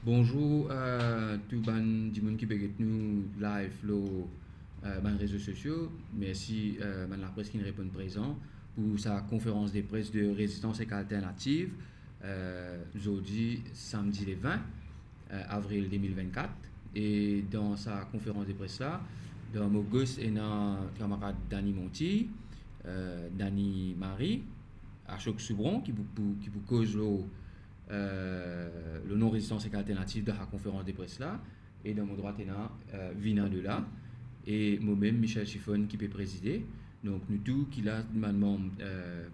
Bonjour à tout ban du monde qui peut nous live lo ban réseaux sociaux. Merci ban la presse qui nous répond présent pour sa conférence de presse de résistance et alternative jeudi samedi le 20 avril 2024 et dans sa conférence de presse là dans mon gosse et dans camarade Dani Monti, Dani Marie, Ashok Soubron qui vous cause le non-résistance et alternative de la conférence de presse là et dans mon droit Vina de là et moi-même Michel Chiffon qui peut présider donc nous tous qui là membre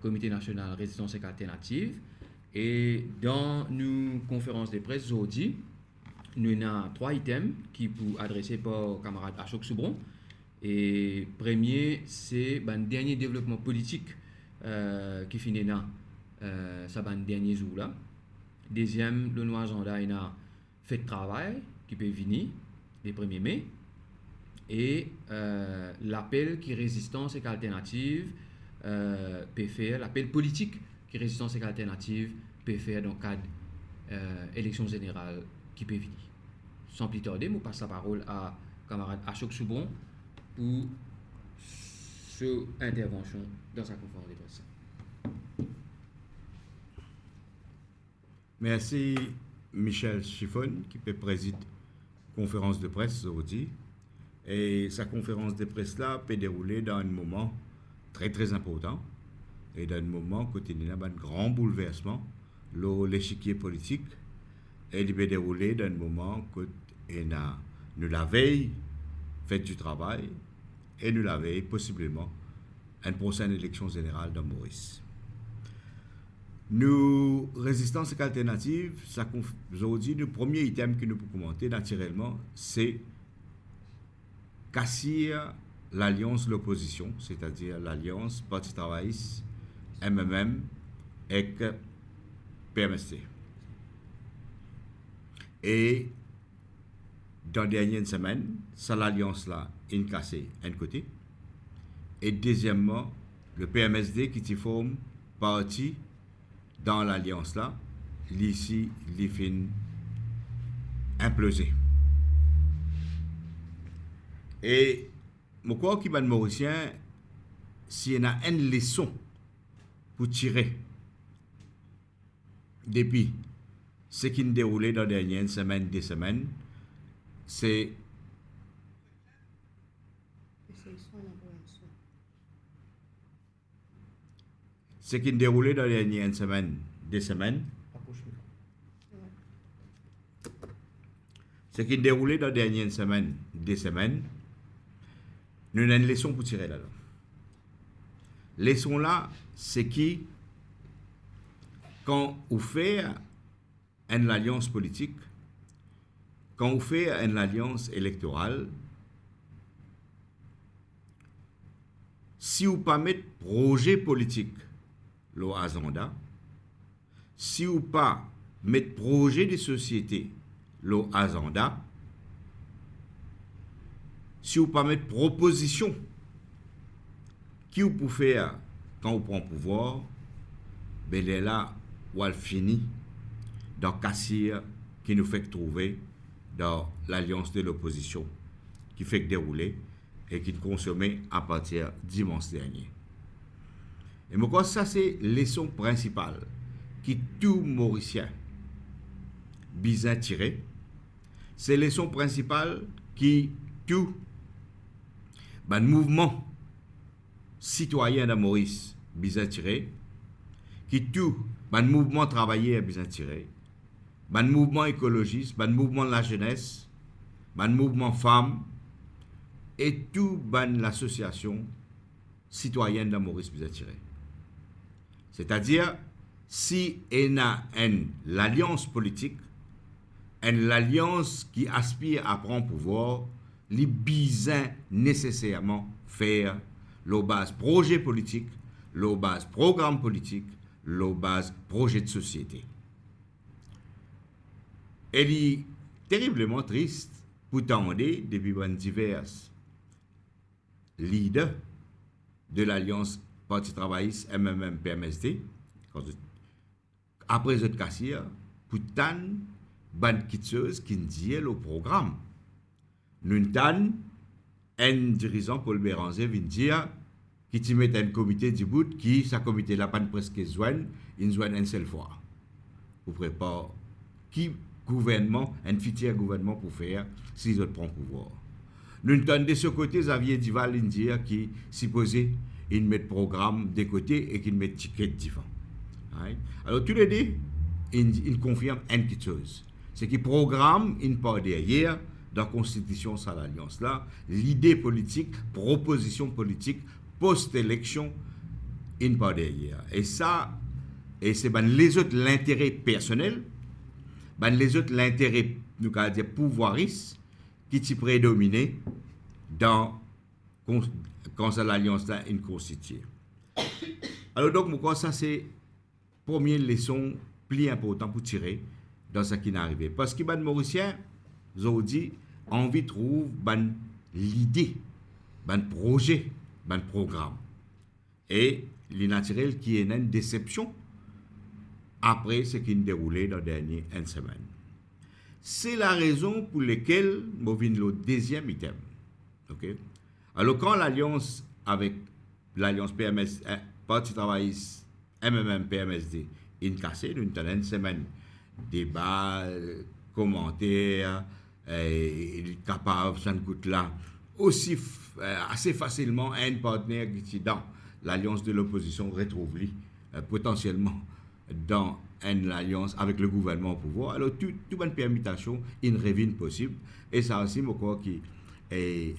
comité national résistance et alternative et dans nos conférences de presse aujourd'hui nous avons trois items qui pour adresser par camarade Ashok Soubron et premier c'est le dernier développement politique qui finit dans ça dernier jour là. Deuxième, le noir agenda, il a fait de travail qui peut venir le 1er mai. Et l'appel qui résistance et alternative peut faire, l'appel politique qui résistance et alternative peut faire dans le cadre élection générale qui peut venir. Sans plus tarder, je passe la parole à camarade Ashok Soubron pour cette intervention dans sa conférence de presse. Merci Michel Chiffon qui peut présider conférence de presse aujourd'hui. Et sa conférence de presse là peut dérouler dans un moment très très important et dans un moment où il y a un grand bouleversement l'échiquier politique et il peut dérouler dans un moment où nous la veille fait du travail et nous la veille possiblement une prochaine élection générale dans Maurice. Nous, résistance et alternative, aujourd'hui, le premier item que nous pouvons commenter naturellement, c'est casser l'alliance de l'opposition, c'est-à-dire l'alliance Parti travailliste, MMM et PMST. Et dans la dernière semaine, ça l'alliance-là est cassée d'un côté. Et deuxièmement, le PMSD qui forme partie dans l'alliance là, l'ici, l'IFIN implosé. Et je crois qu'il y a un Mauricien, s'il y a une leçon pour tirer depuis ce qui s'est déroulé dans les dernières semaines, des semaines, c'est ce qui s'est déroulé dans les dernières semaines, des semaines. Ce qui s'est déroulé dans les dernières semaines, des semaines, nous avons une leçon pour tirer là-dedans. Leçon là, c'est qui, quand on fait une alliance politique, quand on fait une alliance électorale, si on pas mettre projet politique l'agenda, si ou pas mettre projet de société l'agenda, si ou pas mettre proposition qui ou pour faire quand on prend pouvoir, ben là où elle finit dans cassir qui nous fait trouver dans l'alliance de l'opposition qui fait dérouler et qui consommait à partir dimanche dernier. Et moi, ça, c'est leçon principale qui tout Mauricien bizarre tiré. C'est leçon principale qui tout mouvement citoyen de Maurice bizarre tiré, qui tout mouvement travaillé bizarre tiré, mouvement écologiste, mouvement de la jeunesse, mouvement femme et tout l'association citoyenne de Maurice bizarre tiré. C'est-à-dire, si on a l'alliance politique, l'alliance qui aspire à prendre pouvoir, les besoin nécessairement faire le base projet politique, le base programme politique, le base projet de société. Elle est terriblement triste pour tendre depuis divers leaders de l'alliance Parti travailliste MMM PMSD après cette cassière pour tant ban kitseuse qui dit le programme. Nous avons un dirigeant Paul Béranger vient dire qui te met un comité du bout qui sa comité là pas presque joindre, il joint une seule fois. Pour préparer qui gouvernement, un futur gouvernement pour faire s'ils autres prennent pouvoir. Nous avons de ce côté Xavier Duval India qui supposé il met programme de côté et qu'il met ticket différent. Right? Alors tous les deux, il confirme une petite chose. C'est qu'il programme une part derrière dans la constitution de l'alliance là, l'idée politique, proposition politique, post-élection, une part derrière. Et ça, et c'est ben, les autres l'intérêt personnel, ben, les autres l'intérêt, nous allons dire, pouvoiriste, qui t'y prédominé dans quand l'alliance là est constituée. Alors donc, moi, ça c'est première leçon plus importante pour tirer dans ce qui est arrivé. Parce que les Mauriciens, ils ont dit, envie de trouver l'idée, un projet, un programme. Et il est naturel qu'il y ait une déception après ce qui s'est déroulé dans les dernières une semaine. C'est la raison pour laquelle je viens le deuxième item. Okay? Alors, quand l'alliance avec l'alliance PMS, Parti travailliste, MMM, PMSD, est cassée, nous avons une semaine débat, commentaires, capable, ça ne coûte là, aussi assez facilement un partenaire qui est dans l'alliance de l'opposition retrouve potentiellement dans une alliance avec le gouvernement au pouvoir. Alors, toute bonne permutation, une revient possible. Et ça aussi, je crois qui est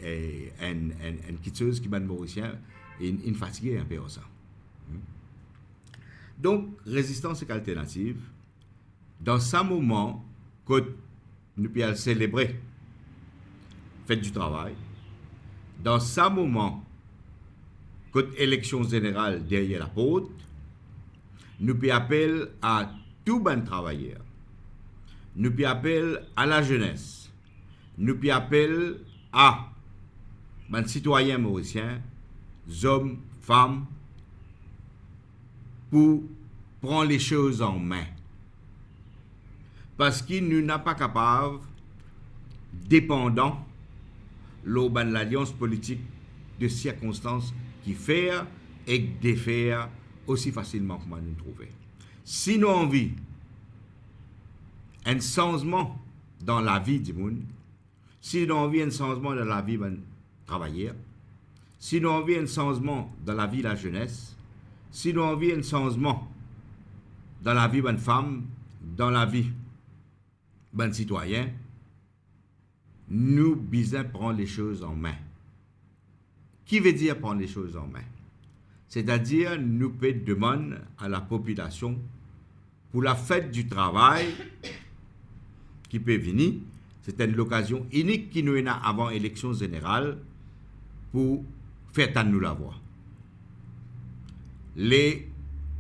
une petite chose qui est mauricien, une fatigue un peu ça. Donc, résistance et alternative, dans ce moment, que nous pouvons célébrer fête du travail, dans ce moment, que élection générale derrière la porte, nous pouvons appeler à tout bon travailleur, nous pouvons appeler à la jeunesse, nous pouvons appeler à les citoyens mauriciens, hommes, femmes, pour prendre les choses en main. Parce qu'il nous n'a pas capable, dépendant de l'alliance politique de circonstances qui faire et défaire aussi facilement que nous trouver. Si nous avons envie un changement dans la vie du monde, si nous avons envie un changement dans la vie des travailleurs, si nous avons envie un changement dans la vie de la jeunesse, si nous avons envie un changement dans la vie des femmes, dans la vie des citoyens, nous besoin prendre les choses en main. Qui veut dire prendre les choses en main? C'est-à-dire, nous pouvons demander à la population pour la fête du travail qui peut venir. C'est une occasion unique qui nous est avant l'élection générale pour faire à nous la voix. Le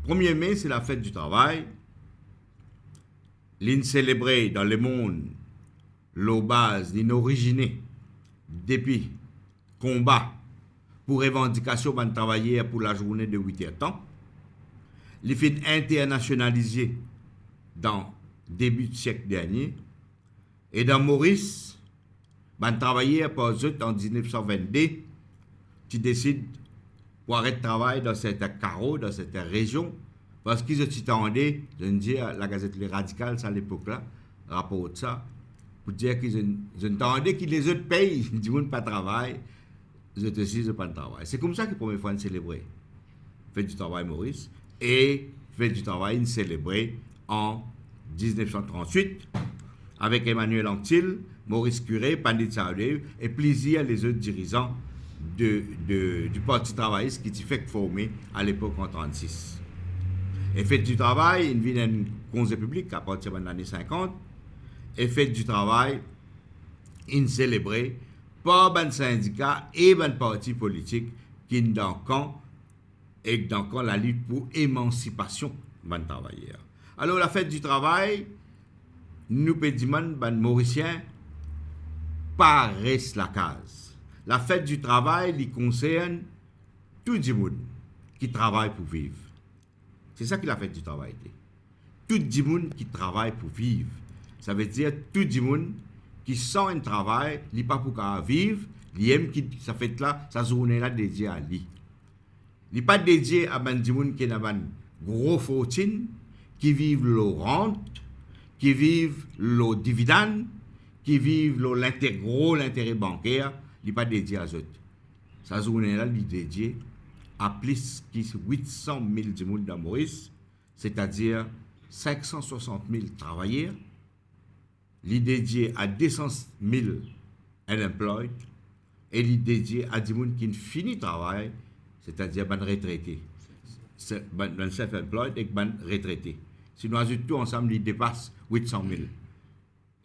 1er mai, c'est la fête du travail. L'in célébrée dans le monde, l'eau base, l'in originée depuis combat pour revendication de travailleurs pour la journée de 8 heures temps. Les fins internationalisés dans le début du siècle dernier. Et dans Maurice, les travailleurs par eux en 1922 qui décident pour arrêter de travail dans cette carreau, dans cette région, parce qu'ils ont attendu, je veux dire, la Gazette Les Radicales, à l'époque-là, rapporte ça, pour dire qu'ils ont attendu que les autres pays, du monde pas travail, les autres aussi, ils n'ont pas de travail. C'est comme ça que la première fois, on célébrait Fête du travail Maurice, et Fête du travail, on célébrait en 1938, avec Emmanuel Anctil, Maurice Curé, Pandit Saoudé, et plusieurs les autres dirigeants du Parti travailliste qui s'est fait former à l'époque en 1936. Et Fête du travail, il vient d'un conseil public à partir des années 50, et Fête du travail, il célébré par un syndicat et un parti politique qui sont dans le camp et dans la lutte pour émancipation des travailleurs. Alors la Fête du travail, nous pouvons dire que les Mauriciens paraissent la case. La fête du travail, il concerne tout le monde qui travaille pour vivre. C'est ça que la fête du travail est. Tout le monde qui travaille pour vivre. Ça veut dire tout le monde qui sent un travail, il n'est pas pour vivre, il aime qui ça fait là, sa journée là dédiée à lui. Il n'est pas dédié à des gens qui ont une grosse fortune, qui vivent le rente, qui vivent le dividende, qui vivent l'intérêt bancaire, il n'est pas dédié à eux. Sa journée là, il est dédié à plus de 800 000 gens dans Maurice, c'est-à-dire 560 000 travailleurs. Il est dédié à 200 000 unemployed et il est dédié à des gens qui ont fini le travail, c'est-à-dire les retraités. Les self-employed et les retraités. Si nous ajoutons tout ensemble, il dépasse 800 000.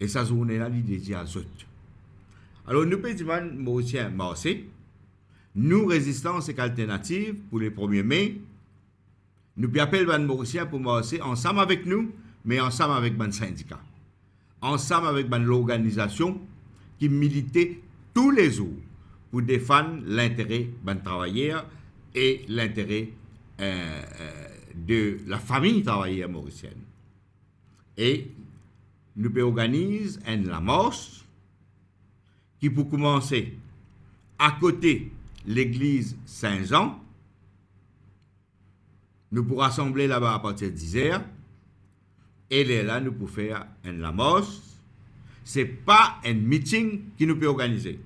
Et sa journée-là, il est dédié à eux. Alors, nous pouvons dire, Mauricien, nous, Résistance et Alternative, pour les 1er mai, nous pouvons appeler les Mauriciens pour marcher ensemble avec nous, mais ensemble avec les syndicats. Ensemble avec l'organisation qui militait tous les jours pour défendre l'intérêt des travailleurs et l'intérêt de la famille travailleur mauricienne. Et nous organisons une marche qui, pour commencer, à côté l'église Saint-Jean, nous pourrons rassembler là-bas à partir de 10h. Et là, nous pouvons faire une marche. Ce n'est pas un meeting qui nous peut organiser.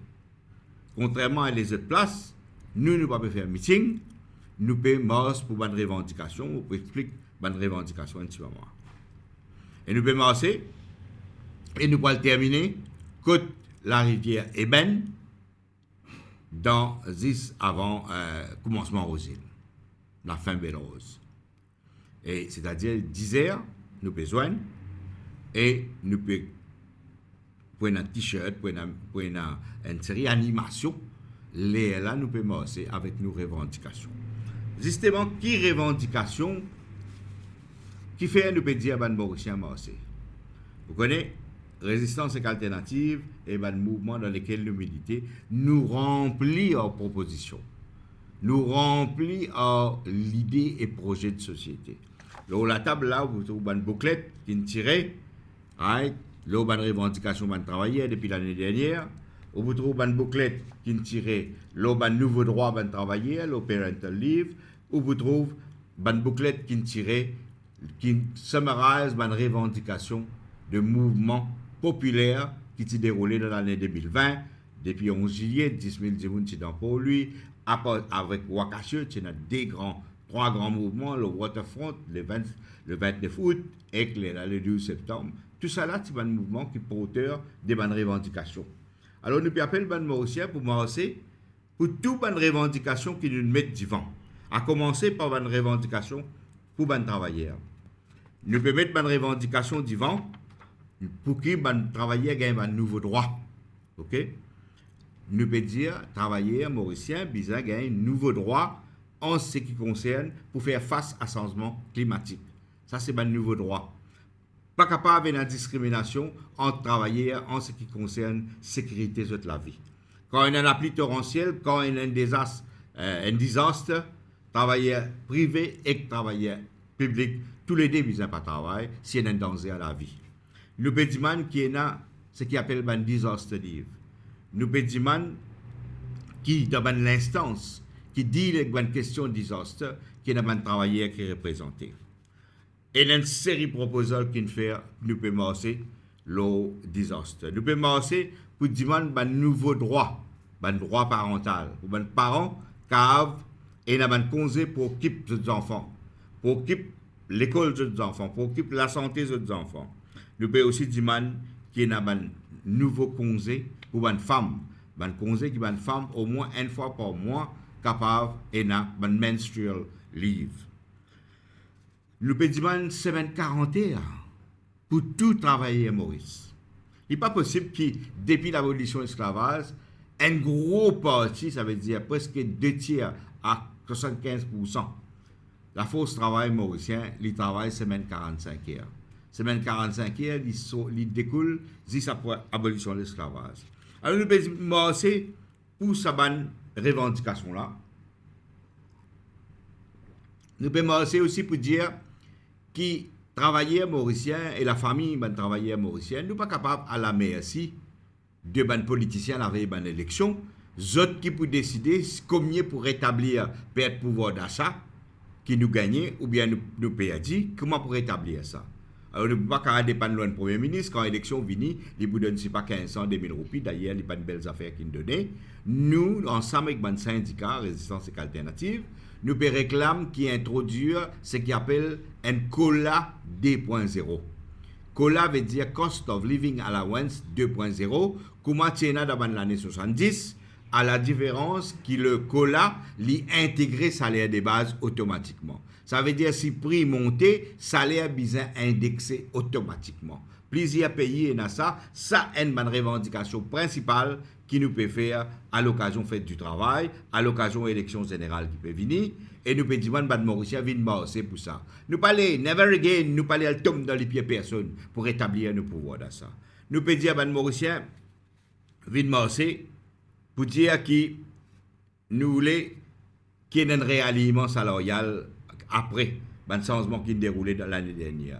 Contrairement à les autres places, nous ne pouvons pas faire un meeting. Nous pouvons marcher pour une revendication, pour expliquer une revendication un petit moment. Et nous pouvons marcher, et nous pouvons terminer côté la rivière Eben, dans 10 avant commencement Rosine, la fin Belle Rose. Et c'est-à-dire 10 heures, nous besoin, et nous pouvons prendre un t-shirt, prendre une série d'animations, là nous pouvons marcher avec nos revendications. Justement, qui revendication qui fait nous peut dire ban Mauricien marcher? Vous connaissez Résistance et Alternative et ban mouvement dans lequel nous militons, nous remplit en propositions, nous remplit en l'idée et projet de société. Là, la table là, vous trouvez une bouclette qui est tirée, right? Là, vous avez une revendication de travailler depuis l'année dernière. Vous trouvez une bouclette qui est tirée, là, vous avez un nouveau droit de travailler, le parental leave. Ou vous trouvez une bouclette qui est tirée, qui summarise une revendication de mouvement populaire qui s'est déroulé dans l'année 2020, depuis 11 juillet, 10 000 personnes dans pour lui, avec Wakashe, il y a trois grands mouvements, le Waterfront, le 29 août et le 12 septembre. Tout ça là, c'est un mouvement qui est porteur des bonnes revendications. Alors nous appelons les Mauriciens pour marcher pour toutes les revendications qui nous mettent devant. À commencer par une revendication pour les travailleurs. Nous pouvons mettre une revendication devant pour que les travailleurs gagnent un nouveau droit. OK? Nous pouvons dire, travailleurs mauriciens, besoin gagnent un nouveau droit en ce qui concerne pour faire face à changement climatique. Ça, c'est un nouveau droit. Pas capable de la discrimination entre travailleurs en ce qui concerne la sécurité de la vie. Quand il y a une pluie torrentielle, quand il y a un désastre, travailleurs privés et travailleurs publics, tous les deux besoin pas travail s'il y a un danger à la vie. Nous pouvons qui est ce qui appelle un disaster leave. Nous pouvons qui dans l'instance qui dit les questions de désastre, qui est un travailleur qui est représenté. Et il y a une série de proposals qui nous peut marcher le désastre. Nous pouvons marcher pour demander un nouveau droit, un droit parental, pour un parent cave et un congé pour occuper des enfants, pour occuper l'école des enfants, pour occuper la santé des enfants. Nous pouvons aussi demander qu'il y ait un nouveau congé pour une femme, un congé qui est une femme au moins une fois par mois capable et un menstrual leave. Nous pouvons demander une semaine 41 pour tout travailler Maurice. Il n'est pas possible que, depuis l'abolition de l'esclavage, un gros parti, ça veut dire presque 2 tiers à 75%, la force travail mauricien, il travaille semaine 45 heures. Semaine 45 heures, il découle de l'abolition de l'esclavage. Alors nous pouvons marcher pour cette revendication-là. Nous pouvons marcher aussi pour dire que travailleurs mauriciens et la famille des travailleurs mauriciens, nous pas capables à la merci de ban politiciens la veille ban élection, autres qui pour décider combien pour rétablir perdre pouvoir d'achat qui nous gagnait ou bien nous perdit, comment pour rétablir ça. Alors, ne peut pas dépendre du Premier ministre, quand l'élection vient, il ne donne pas 1500, 2000 roupies, d'ailleurs, il n'y a pas de belles affaires qu'il donne. Nous, ensemble avec le syndicat Résistance et Alternative, nous réclamons qui introduit ce qu'on appelle un COLA 2.0. COLA veut dire Cost of Living Allowance 2.0, comment tu dans l'année 70, à la différence que le COLA l'y intégrer salaire de base automatiquement. Ça veut dire si prix monté, salaire besoin indexé automatiquement. Plusieurs pays ont ça, ça est une revendication principale qui nous peut faire à l'occasion fête du travail, à l'occasion élection générale qui peut venir, et nous peut dire que les Mauriciens viennent marcher pour ça. Nous parlons, never again, nous parlons le tombe dans les pieds personne pour établir nos pouvoirs dans ça. Nous peut dire que les Mauriciens viennent marcher pour dire que nous voulons qu'il y ait un réalignement salarial après le changement qui a déroulé dans l'année dernière.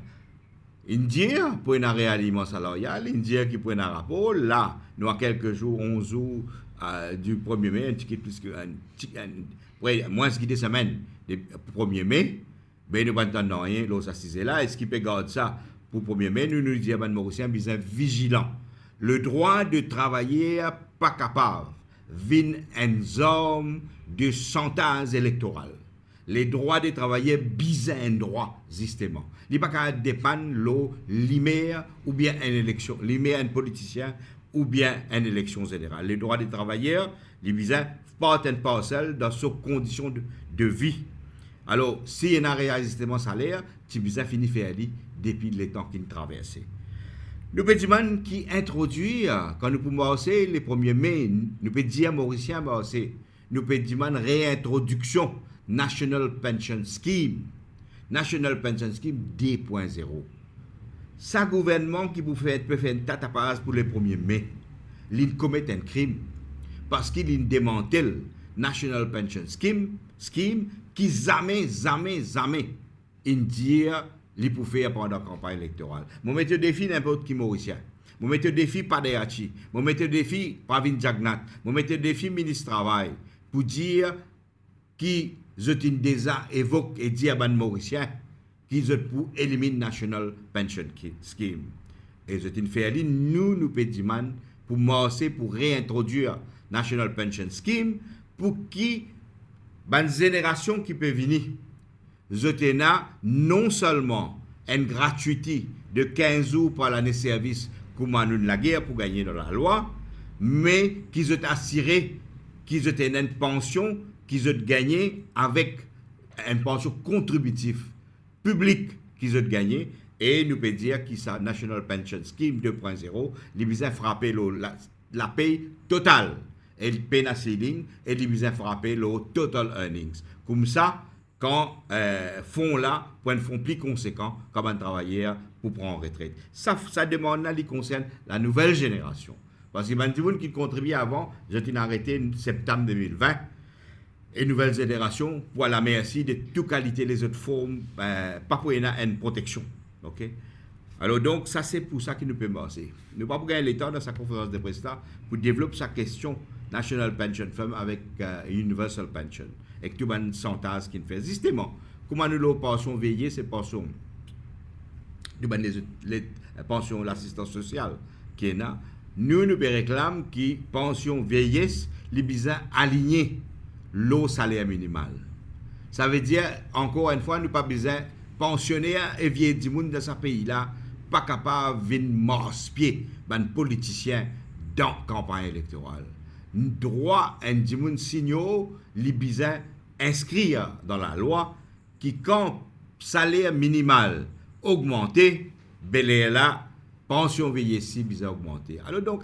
Indien, pour un réalignement salarial, Indien qui prend un rapport, là, nous avons quelques jours, 11 jours du 1er mai, un petit plus que moins que des semaines du 1er mai, ben nous n'entendons rien, l'autre assise là, est-ce qu'il peut garder ça pour 1er mai? Nous nous disons, les Mauriciens, ils sont vigilants. Le droit de travailler pas capable, vient une zone de chantage électoral. Les droits des travailleurs bisent un droit, justement. Il n'y a pas qu'à dépendre l'IMER ou bien une élection, l'IMER un politicien ou bien une élection générale. Les droits des travailleurs, les bisent part and parcel dans ces conditions de vie. Alors, s'il y a un réajustement salaire, tu bisent fini faire depuis les temps qu'il traverse. Nous pouvons dire qui introduit, quand nous pouvons passer les 1er mai, nous pouvons dire Mauricien, nous pouvons dire réintroduction National Pension Scheme. National Pension Scheme 2.0. Ça gouvernement qui peut faire une tête à passe pour le 1er mai, il commet un crime parce qu'il démantèle National Pension Scheme qui jamais dire li pour faire pendant la campagne électorale. Mon métier défi n'importe qui mauricien. Mon métier défi pas Padeachi. Mon métier défi Pravin Jagnat. Mon métier défi ministre du Travail pour dire qui je déjà évoque et dit à ban mauricien qui je pour éliminer National Pension Scheme. Et je t'ai fait aller nous pédimans pour marcher pour réintroduire National Pension Scheme pour qui ban génération qui peut venir je t'ai non seulement une gratuité de 15 jours par l'année service comme nous la guerre pour gagner dans la loi, mais qui ont assuré qu'ils ont une pension qu'ils ont gagné avec une pension contributive publique qu'ils ont gagné et nous peut dire que ça National Pension Scheme 2.0 les besoin frapper la paye totale et le paye la ceiling et les besoin frapper le total earnings comme ça quand fonds là pour un fonds plus conséquent comme un travailleur pour prendre en retraite. Ça demande là, qui concerne la nouvelle génération. Parce que les gens qui contribuaient avant, j'ai arrêté en septembre 2020. Et nouvelle génération, voilà, merci de toute qualité les autres formes, pas pour une protection. Ok? Alors donc, ça c'est pour ça qu'il nous peut passer. Nous ne pouvons pas gagner l'État dans sa conférence de presse pour développer sa question National Pension Fund avec Universal Pension. Et que tout le monde s'entase qui fait. Justement, comment nous le pensions veiller, c'est pensions, les pensions, l'assistance sociale qui est là. Nous réclamons que pension vieillesse, les besoins alignés l'eau salaire minimal. Ça veut dire, encore une fois, nous pas besoin pensionnaire et vieux du monde de ce pays-là, pas capable de venir morse-pied, ben politicien dans la campagne électorale. Droit, un du monde signaux, les besoins inscrire dans la loi qui, quand salaire minimal augmenté, bel là, pension vieillesse besoin augmenter. Alors donc,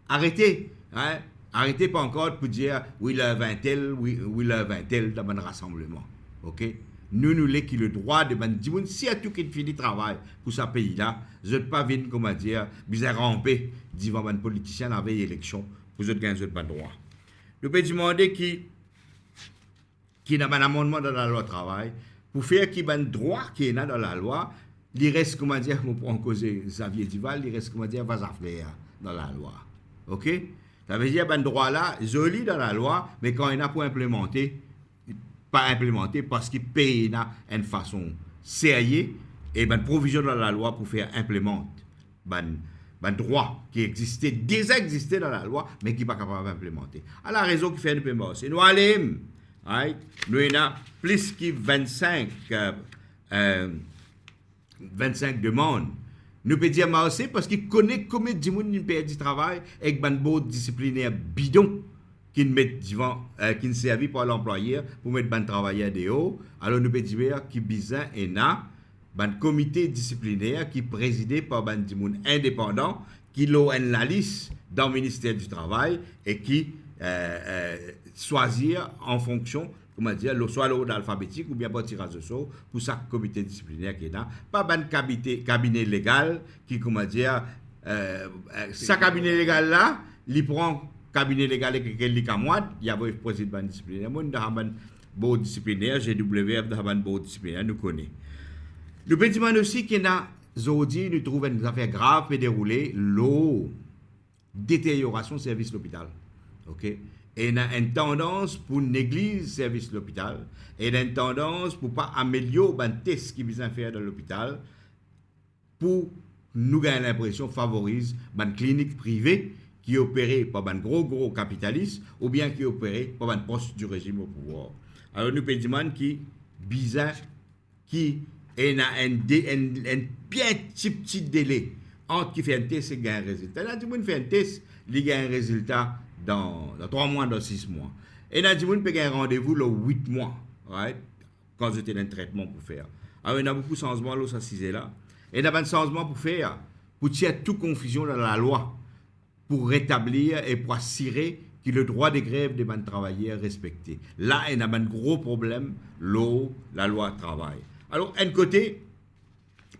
arrêtez, hein? Arrêtez pas encore pour dire oui, le 20 tel, oui, le 20 tel dans un rassemblement. Ok? Nous voulons qu'il le droit de dire si à tout qui finit travail pour ce pays-là, je ne peux pas venir, comment dire, bizarre ramper devant un politicien la veille élection pour vous gagner pas droit. Nous pouvons demander qui n'a pas un amendement dans la loi travail pour faire qu'il y ait un droit qui est là dans la loi il reste, comment dire, on prend en cause Xavier Duval, il reste, comment dire, vas faire dans la loi. OK? Ça veut dire, ben, droit là, joli dans la loi, mais quand il n'a pas implémenté, pas implémenté parce qu'il paye une façon sérieuse et ben provision dans la loi pour faire implémenter ben droit qui existait, déjà existait dans la loi, mais qui n'est pas capable d'implémenter. À la raison qui fait un peu mal. C'est nous allons, right? Nous avons plus que 25 demandes. Nous pouvons dire aussi parce qu'il connaît combien de gens qui perdent du travail avec un beau disciplinaire bidon qui ne met devant, qui ne servi par l'employeur pour mettre un travailleur dehors. Alors nous pouvons dire qu'il bizarre et na un comité disciplinaire qui est présidé par un gens indépendant qui a la liste dans le ministère du Travail et qui choisir en fonction, comment dire, soit l'ordre alphabétique ou bien par tirage de sort pour chaque comité disciplinaire qui est là. Pas un cabinet légal qui, comment dire, ce cabinet légal là, il prend cabinet légal et quelqu'un qui a moi, il y a un président disciplinaire, moi, dans un board disciplinaire, GWF, dans un board disciplinaire, nous connaissons. Le petit man aussi qui est dans aujourd'hui, nous trouvons une affaire grave et déroulée, l'eau, détérioration du service de l'hôpital. OK? Et il y a une tendance pour négliger le service de l'hôpital. Et il y a une tendance pour ne pas améliorer les tests qui visent à faire dans l'hôpital. Pour nous gagner l'impression favorise une clinique privée qui est opérée par un gros capitaliste ou bien qui est opérée par un poste du régime au pouvoir. Alors nous avons qui bizarre, qui est un bien petit délai entre qui fait un test et qui gagne un résultat. Là, tu fait un test, il gagne un résultat dans 3 mois, dans 6 mois. Et là, tu peut gagner un rendez-vous le 8 mois, right? Quand j'étais dans un traitement pour faire. Alors, il y a beaucoup de changements là, ça c'est là. Et il y a un changement pour faire, pour tirer toute confusion dans la loi, pour rétablir et pour assurer que le droit de grève des travailleurs est respecté. Là, il y a un gros problème, l'eau, la loi travail. Alors, un côté,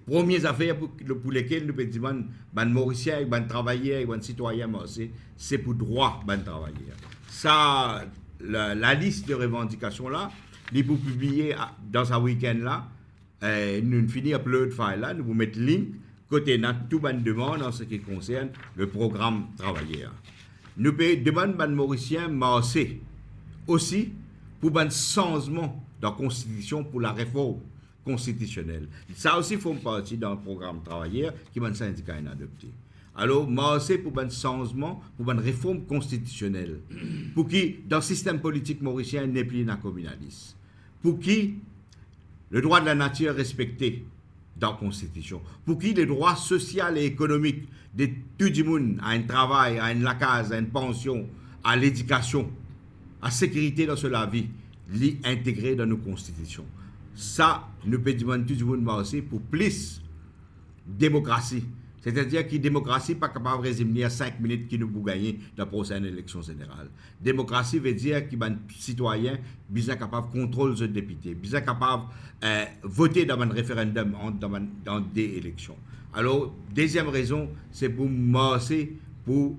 premières affaires pour lesquelles nous pouvons dire les Mauriciens, les travailleurs, les citoyens, c'est pour droit des travailleurs. Ça, la liste de revendications là, nous pouvons publier dans un week-end là, nous finissons upload file là, nous vous mettre link côté de tout les demande en ce qui concerne le programme travailleur. Nous pouvons demander aux Mauriciens aussi pour un changement dans la Constitution pour la réforme constitutionnelle. Ça aussi fait partie d'un programme travailleur qui m'a syndicat adopté. Alors, moi aussi pour un changement, pour une réforme constitutionnelle, pour qui, dans le système politique mauricien, n'est plus un communaliste, pour qui le droit de la nature est respecté dans la Constitution, pour qui les droits sociaux et économiques de tout le monde, à un travail, à une case, à une pension, à l'éducation, à la sécurité dans la vie, l'y intégrer dans nos constitutions. Ça, nous pouvons demander tout le monde aussi pour plus de démocratie. C'est-à-dire que la démocratie n'est pas capable de résumer à 5 minutes qui nous pour gagner dans la prochaine élection générale. Démocratie veut dire que les citoyens sont capables de contrôler les députés, sont capables de voter dans un référendum dans des élections. Alors, deuxième raison, c'est pour marcher pour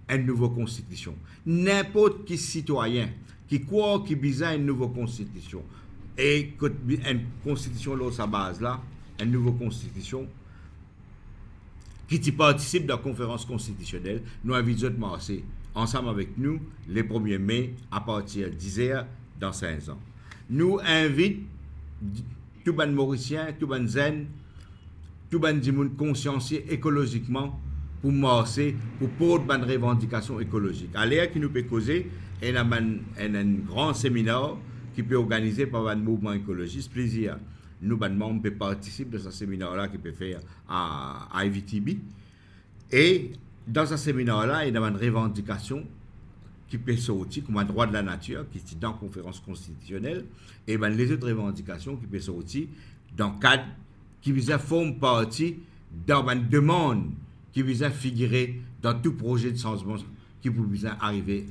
une nouvelle constitution. N'importe qui citoyen qui croit qu'il a besoin d'une nouvelle constitution, et une constitution là, sa base là, une nouvelle constitution, qui participe dans la conférence constitutionnelle, nous invitons à marcher ensemble avec nous le 1er mai à partir de 10h dans 5 ans. Nous invitons tous les Mauriciens, tous les Zen, tous les gens conscienciés écologiquement pour marcher, pour porter une revendication écologique. À l'air qui nous peut causer, il y a un grand séminaire qui peut organiser par un mouvement écologiste. Plaisir. Nous, les membres, peuvent participer dans ce séminaire-là qui peut faire à IVTB. Et dans ce séminaire-là, il y a une revendication qui peut sortir comme un droit de la nature, qui est dans la conférence constitutionnelle, et ben les autres revendications qui peuvent sortir dans le cadre qui visent à former partie dans une demande qui vise à figurer dans tout projet de changement qui peut arriver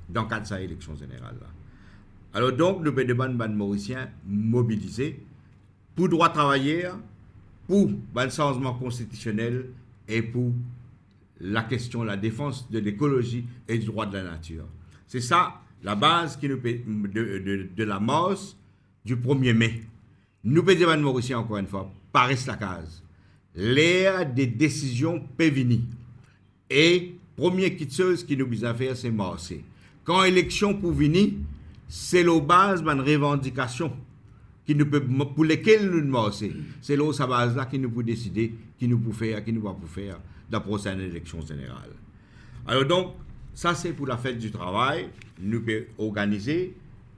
dans le cadre de cette élection générale. Alors donc, nous devons demander aux Mauriciens mobilisés pour droit travailleur, pour le changement constitutionnel et pour la question, la défense de l'écologie et du droit de la nature. C'est ça la base qui nous de la marche du 1er mai. Nous pouvons demander aux Mauriciens encore une fois paraît la case. L'ère des décisions peut venir. Et première chose qui nous a fait, c'est marcher. Quand l'élection pour venir, c'est la base d'une revendication qui nous peut, pour lesquelles nous marcher. C'est là sa base là qui nous peut décider, qui nous peut faire, qui nous va faire dans la prochaine élection générale. Alors donc, ça c'est pour la fête du travail. Nous pouvons organiser,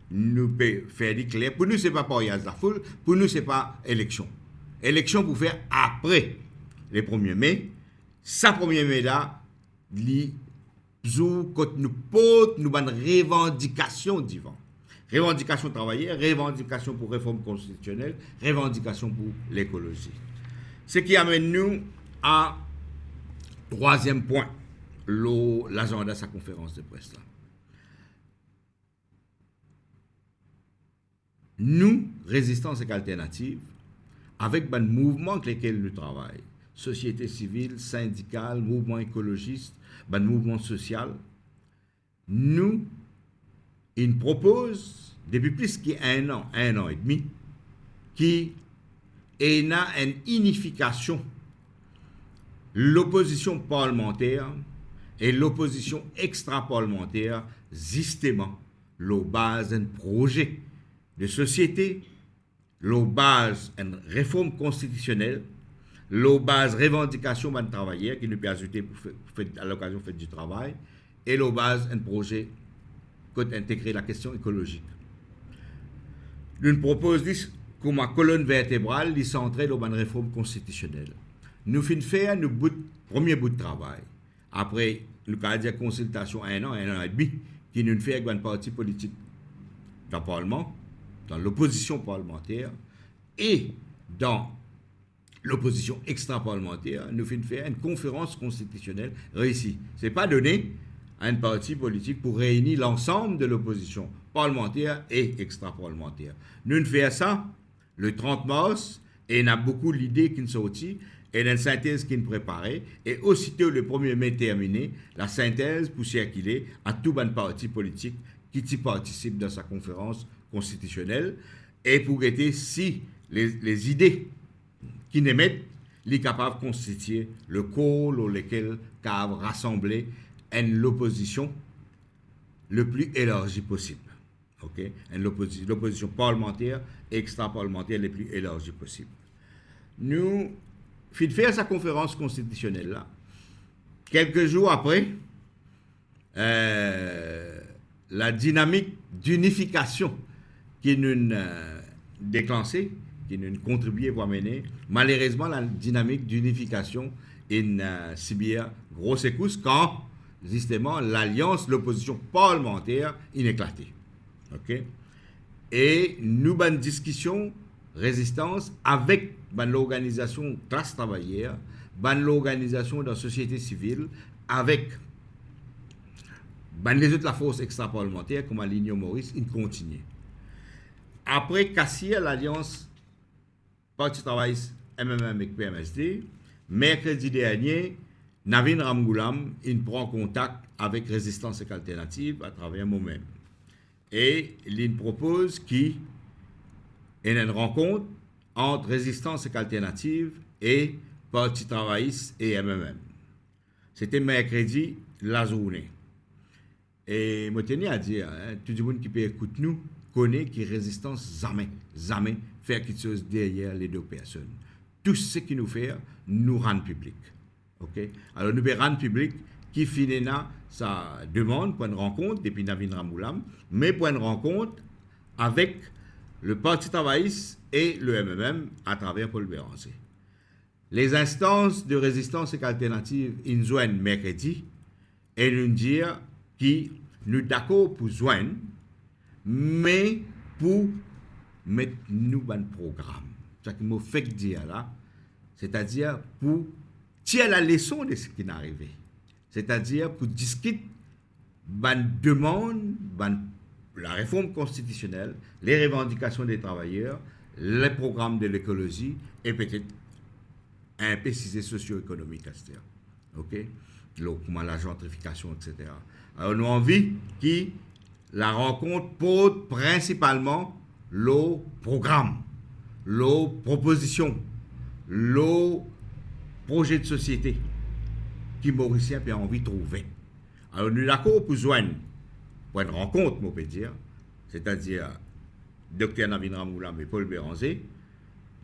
nous pouvons faire du clair. Pour nous, ce n'est pas pariage de la foule, pour nous, ce n'est pas élection. Élection pour faire après les 1er mai. Ça 1er mai là, quand nous portons nous une revendication d'Ivan. Revendication travaillée, revendication pour réforme constitutionnelle, revendication pour l'écologie. Ce qui amène nous à 3e point, l'agenda de sa conférence de presse là. Nous, résistance et alternative, avec un mouvement avec lequel nous travaillons, société civile, syndicale, mouvement écologiste, un mouvement social, nous, il propose, depuis plus qu'un an et demi, qui est une unification, l'opposition parlementaire et l'opposition extra-parlementaire, justement, la base d'un projet de société, la base d'une réforme constitutionnelle, la base revendication d'un travailleur qui nous peut ajouter à l'occasion de faire du travail, et la base d'un projet qui intégrer la question écologique. Nous proposons comme ma colonne vertébrale de centrer dans une réforme constitutionnelle. Nous finissons faire le premier bout de travail. Après, le cas de consultation 1 an et demi, qui nous fait avec un parti politique dans le Parlement, dans l'opposition parlementaire et dans l'opposition extra-parlementaire, nous finissons faire une conférence constitutionnelle réussie. Ce n'est pas donné à un parti politique pour réunir l'ensemble de l'opposition parlementaire et extra-parlementaire. Nous faisons ça le 30 mars et il y a beaucoup d'idées qui sont sorties et une synthèse qui est préparée. Et aussitôt le 1er mai terminé, la synthèse pour circuler à tout un parti politique qui participe dans sa conférence constitutionnelle et pour guetter si les idées qui n'émettent les capables de constituer le corps dans lequel capables rassembler l'opposition le plus élargie possible. Okay? L'opposition parlementaire et extra-parlementaire le plus élargie possible. Nous faisons sa conférence constitutionnelle là. Quelques jours après, la dynamique d'unification qui nous déclenchée, qui nous contribué pour mener, malheureusement la dynamique d'unification est subir grosse secousse quand justement l'alliance, l'opposition parlementaire est éclatée. Okay? Et nous avons une discussion, résistance avec l'organisation classe travaillère, l'organisation de la société civile, avec les autres la force extra-parlementaire comme à l'Union Maurice, il continue. Après casser l'alliance Parti travailliste MMM avec PMSD, mercredi dernier, Navin Ramgoolam, il prend contact avec Résistance et Alternative à travers moi-même. Et il propose qu'il y ait une rencontre entre Résistance et Alternative et Parti travailliste et MMM. C'était mercredi, la journée. Et je tenais à dire, tout le monde qui peut écouter nous connaît que Résistance jamais fait quelque chose derrière les deux personnes. Tout ce qui nous fait, nous rend public. Okay? Alors, nous rendre public qui finit sa demande pour une rencontre depuis Navin Ramgoolam, mais pour une rencontre avec le Parti travailliste et le MMM à travers Paul Béranger. Les instances de résistance et alternative ils joignent mercredi et nous dire que nous sommes d'accord pour joindre, mais pour mettre nous dans le programme. C'est ce que je fais dire là, c'est-à-dire pour tirer la leçon de ce qui est arrivé. C'est-à-dire pour discuter une demande, la réforme constitutionnelle, les revendications des travailleurs, les programmes de l'écologie et peut-être un PCC socio-économique à ce terme. OK? Comment la gentrification, etc. Alors, nous avons envie que la rencontre porte principalement le programme, les propositions, le projet de société qui Mauricien a envie de trouver. Alors nous d'accord pour joindre, pour une rencontre, on peut dire, c'est-à-dire Dr Navin Ramgoolam et Paul Béranger,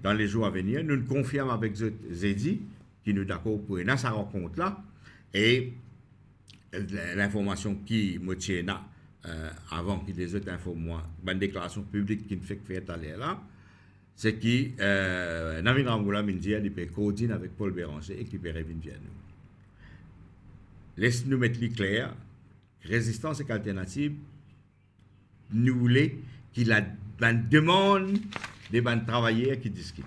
dans les jours à venir, nous nous confirmons avec Zedi, qui nous d'accord pour une sa rencontre-là, et l'information qui me tient là, avant qu'il les autres informent moi, une déclaration publique qui me fait faire aller là, c'est que Navin Ramgoolam me dit qu'il peut coordonner avec Paul Béranger et qu'il peut revenir vers nous. Laisse-nous mettre les clair, résistance et alternative, nous voulons qu'il a une demande des travailleurs qui discutent.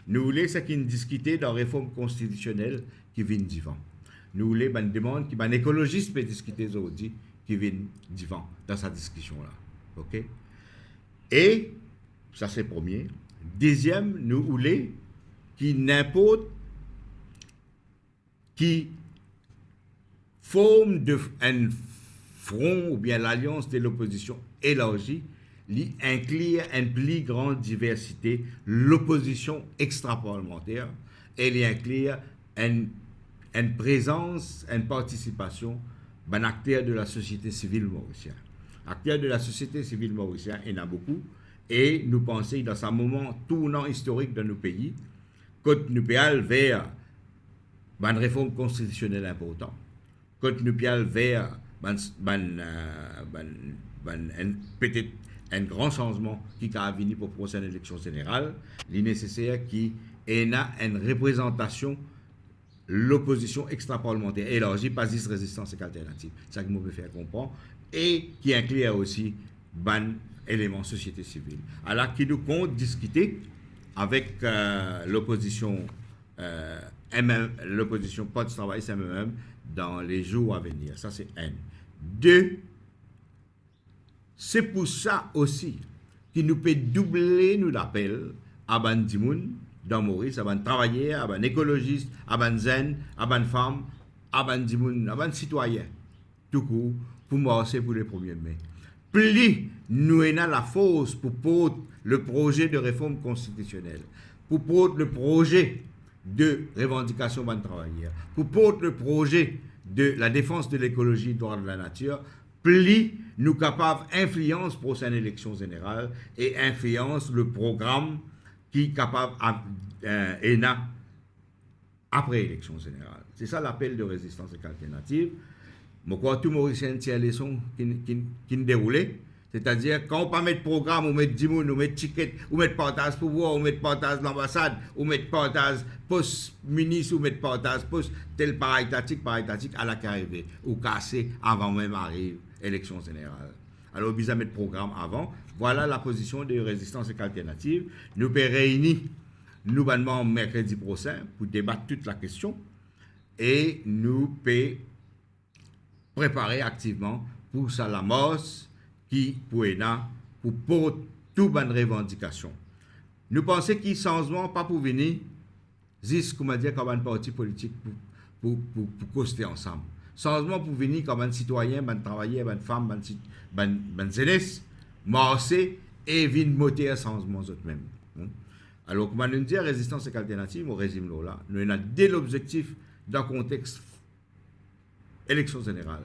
Nous voulons ce qui discuter dans la réforme constitutionnelle qui vient devant. Nous voulons une demande qui un écologiste peut discuter aujourd'hui qui vient devant dans sa discussion-là. OK? Et, ça c'est premier. Deuxième, nous voulons qu'il n'importe qui forme un front ou bien l'alliance de l'opposition élargie, qui inclut une plus grande diversité, l'opposition extra-parlementaire, et qui inclut une présence, une participation d'un acteur de la société civile mauricienne. Acteurs de la société civile mauricienne, il y en a beaucoup, et nous pensons dans ce moment tournant historique de nos pays, quand nous allons vers une réforme constitutionnelle importante, quand nous allons vers peut-être un grand changement qui va venir pour la prochaine élection générale, il est nécessaire qu'il y ait une représentation l'opposition extra-parlementaire élargie, pas juste résistance et alternative. C'est ça que je veux faire comprendre. Et qui inclut aussi un élément société civile. Alors, qui nous compte discuter avec l'opposition l'opposition pas de travail, c'est même dans les jours à venir. Ça, c'est un. Deux, c'est pour ça aussi qu'il nous peut doubler nous l'appel à Bandimoun dans Maurice, à ban travailleurs, à ban écologistes, à ban zen, à ban femmes, à Bandimoun, à ban citoyens, tout court, pour marcher pour les 1er mai. Plus nous avons la force pour porter le projet de réforme constitutionnelle, pour porter le projet de revendication ban travailleurs, pour porter le projet de la défense de l'écologie et droit de la nature, plus nous capables d'influence pour cette élection générale et influence le programme qui est capable après l'élection générale. C'est ça l'appel de résistance et alternative. Je crois que tout Mauricien tient les leçons qui déroulent. C'est-à-dire, quand on peut mettre programme, on met 10 000, on met ticket, on met partage pouvoir, on met partage l'ambassade, on met partage poste ministre, on met partage poste tel paritatique, à la arrivée, ou cassé avant même arrive l'élection générale. Alors, on a mettre programme avant. Voilà la position de résistance et alternative. Nous pouvons réunir nous mercredi prochain pour débattre toute la question et nous pouvons préparer activement pour ça la mort qui pour porter toute bonne revendication. Nous pensons qu'il changement pas pour venir juste comme dire comme un parti politique pour coster ensemble. Changement pour venir comme un citoyen, un travailleur, une femme, une jeunesse, marcher et venir moter un changement eux-mêmes. Alors, comme on dit, résistance et alternative, on résume là. Nous avons dès l'objectif dans le contexte élection générale.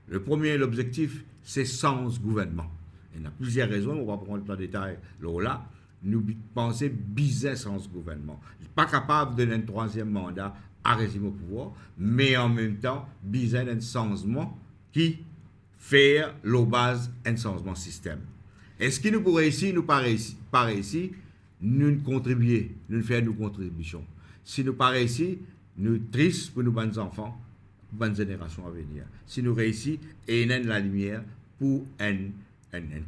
Le premier, l'objectif, c'est sans gouvernement. Il y a plusieurs raisons, on va prendre le détail là. Nous pensons business sans gouvernement. Pas capable de donner un troisième mandat à régime au pouvoir, mais en même temps, business un changement qui fait la base un changement système. Est-ce que nous pourrions ici, nous par ici, nous contribuer, nous faire nos contributions. Si nous par ici, nous tristes pour nos bonnes enfants, bonne génération à venir. Si nous réussissons, et il y a la lumière pour un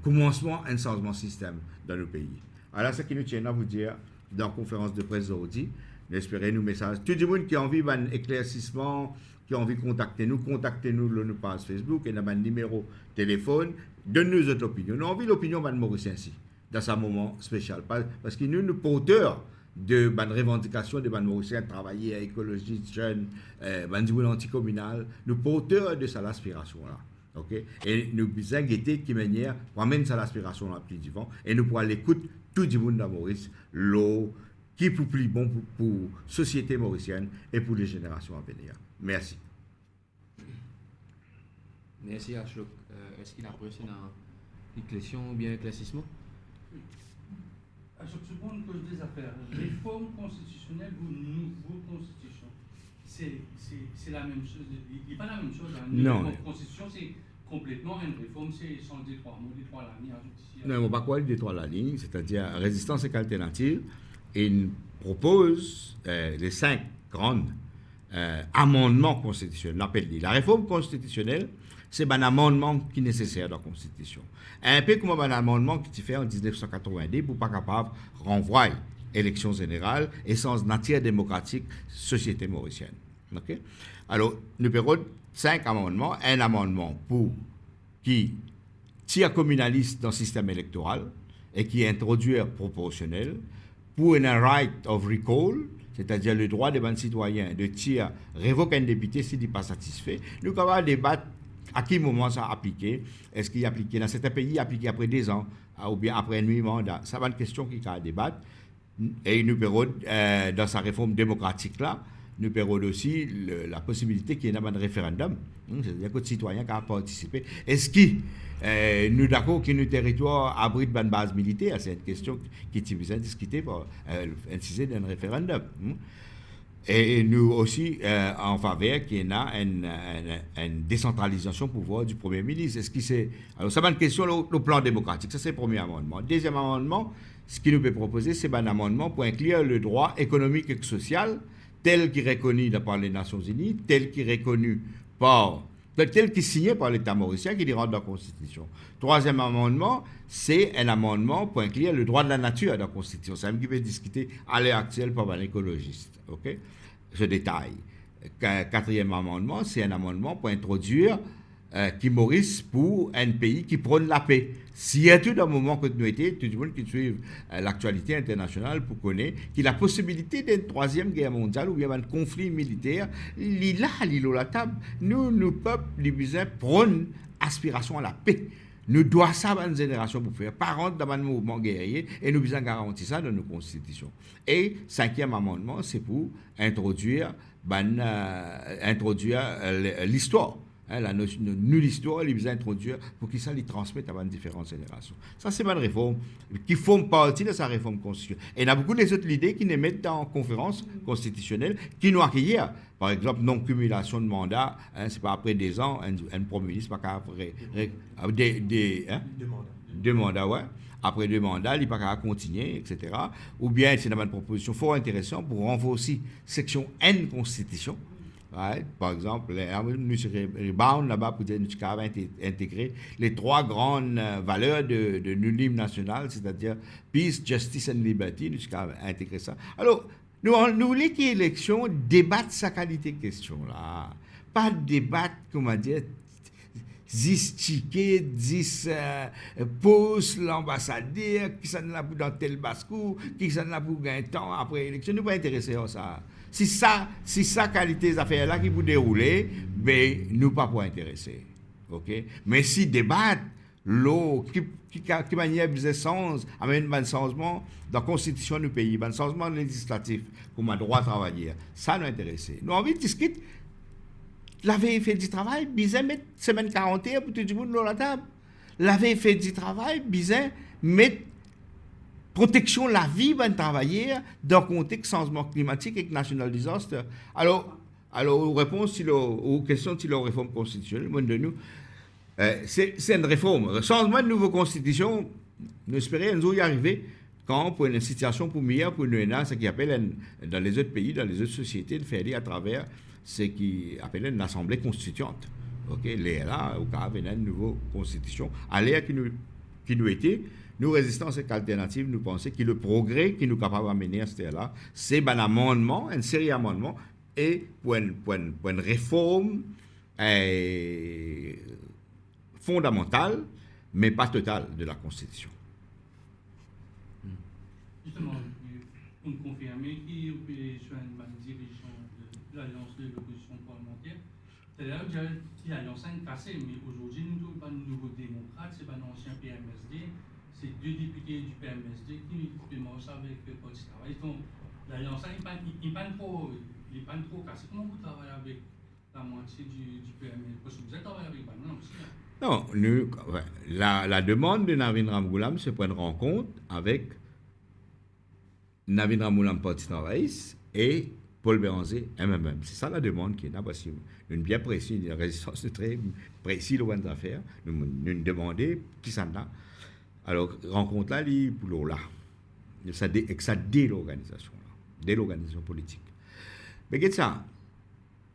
commencement, un changement système dans le pays. Alors, ce qui nous tient à vous dire dans la conférence de presse d'aujourd'hui, j'espère nos messages. Tout le monde qui a envie d'un éclaircissement, qui a envie de contactez-nous sur notre page Facebook et dans un numéro de téléphone, donne-nous votre opinion. Nous avons envie l'opinion de Mauricien ici, dans ce moment spécial. Parce que nous porteurs de bonnes revendications de bonnes Mauriciens, travailleurs, écologistes, jeunes, bandits anticommunales, nous porteurs de cette aspiration-là. Okay? Et nous avons guetté qui manière pour amener cette aspiration-là plus devant et nous pourrons l'écouter tout le monde dans Maurice, l'eau qui est plus bon pour la société mauricienne et pour les générations à venir. Merci. Merci Ashok. Est-ce qu'il a apprécié une question ou bien un éclaircissement? À chaque seconde, cause des affaires, réforme constitutionnelle ou nouvelle constitution, c'est la même chose. Il n'est pas la même chose. Non. Une constitution, c'est complètement une réforme, c'est changer trois mots, des trois lignes. Non, on ne va pas quoi des trois lignes, c'est-à-dire résistance et alternative. Et il propose les 5 grands amendements constitutionnels. La réforme constitutionnelle, c'est un amendement qui est nécessaire dans la Constitution. Un peu comme un amendement qui s'est fait en 1990 pour pas capable de renvoyer élections générales et sans nature démocratique société mauricienne. Okay? Alors, nous avons 5 amendements. Un amendement qui tire communaliste dans le système électoral et qui introduit proportionnel, pour un right of recall, c'est-à-dire le droit des citoyens de tirer, révoquer un député s'il n'est pas satisfait. Nous avons débattre à quel moment ça a appliqué. Est-ce qu'il est appliqué dans certains pays, appliqué après 2 ans ou bien après un mi-mandat. Ça va être une question qui a à débattre. Et nous avons, dans sa réforme démocratique là, nous avons aussi la possibilité qu'il y ait un référendum. C'est-à-dire que le citoyen qui a participé. Est-ce que nous d'accord que nos territoires abritent une base militaire? C'est une question qui est besoin de discuter pour inciser dans un référendum. Et nous aussi en faveur qu'il y ait une décentralisation du pouvoir du Premier ministre. Est-ce que c'est... Alors, ça va une question le plan démocratique. Ça, c'est le premier amendement. Deuxième amendement, ce qu'il nous peut proposer, c'est un amendement pour inclure le droit économique et social tel qu'il est reconnu par les Nations Unies, tel qu'il est reconnu tel qu'il est signé par l'État mauricien, qui rentre dans la Constitution. Troisième amendement, c'est un amendement pour inclure le droit de la nature dans la Constitution. C'est un qui peut discuter à l'heure actuelle par un écologiste. Okay? Je détaille. Quatrième amendement, c'est un amendement pour introduire qui Maurice pour un pays qui prône la paix. S'il y a tout un moment que nous étions, tout le monde qui suit l'actualité internationale pour connaître qu'il y a la possibilité d'une 3e guerre mondiale ou bien un conflit militaire, l'île à la table, nous peuples, les Bisins, prônent aspiration à la paix. Nous devons ça à une génération pour faire, pas rentrer dans un mouvement guerrier et nous devons garantir ça dans nos constitutions. Et 5e amendement, c'est pour introduire l'histoire. La notion de nulle histoire, ils besoin d'introduire pour qu'ils ça les transmettent à différentes générations. Ça, c'est une réforme qui forme partie de sa réforme constitutionnelle. Et il y a beaucoup des autres idées qui nous mettent en conférence constitutionnelle, qui nous accueillent. Par exemple, non-cumulation de mandat, c'est pas après 2 ans, un Premier ministre, pas après deux mandats, ouais. Après 2 mandats, il n'y a pas qu'à continuer, etc. Ou bien, c'est une proposition fort intéressante pour renforcer section N Constitution. Ouais, par exemple, nous serons bound là-bas pour dire que nous avons intégré les 3 grandes valeurs de notre hymne national, c'est-à-dire peace, justice and liberty. Nous avons intégré ça. Alors, nous voulons que l'élection débatte sa qualité de question là. Pas débattre, comment dire, 10 tickets, 10 postes, l'ambassadeur, qui s'en a pour dans tel basse-cour, qui s'en a pour gagner temps après l'élection. Nous ne sommes pas intéressés à ça. Si ça qualité des affaires là qui vous dérouler, ben nous pas pour intéresser. OK? Mais si débattre l'eau qui manière de sens amène un changement dans la constitution du pays, un changement législatif comme un droit à travailler, ça nous intéresse. Nous avons envie de discuter. L'avait fait du travail, bizarre mettre semaine 41 pour tout le monde dans la table. L'avait fait du travail, bizarre mettre protection de la vie d'un travailleur dans le contexte changement climatique et national disaster. Alors réponse aux questions sur la réforme constitutionnelle, de nous, c'est une réforme. Le changement de nouvelle constitution, nous espérons nous y arriver quand pour une situation pour meilleure pour nous, ce qui appelle dans les autres pays, dans les autres sociétés, de faire à travers ce qui appelle une assemblée constituante. OK, là, au cas où une nouvelle constitution, à l'ère qui nous était. Nous, résistance et alternative, nous pensons que le progrès qui nous est capable d'amener à ce là c'est un amendement, une série d'amendements, et pour une réforme fondamentale, mais pas totale de la Constitution. Justement, pour confirmer qu'il peut joindre une dirigeant de l'Alliance de l'opposition parlementaire, c'est-à-dire que l'Alliance est cassée, mais aujourd'hui, nous n'avons pas de nouveaux démocrates, c'est pas un ancien PMSD. C'est 2 députés du PMSD qui commencent avec le Parti travail. Donc, l'Alliance, il n'est pas trop cassé. Comment vous travaillez avec la moitié du PME? Parce que vous êtes travaillé avec Banana aussi. Non, la demande de Navin Ramgoulam, c'est prendre en compte avec Navin Ramgoulam Parti travailliste et Paul Béranger MMM. C'est ça la demande qui est là, parce que nous bien précis, une résistance très précise aux bonnes affaires. Nous demandons qui s'en a. Alors, rencontre là, pour l'eau là. Ça dès l'organisation politique. Mais qu'est-ce que ça?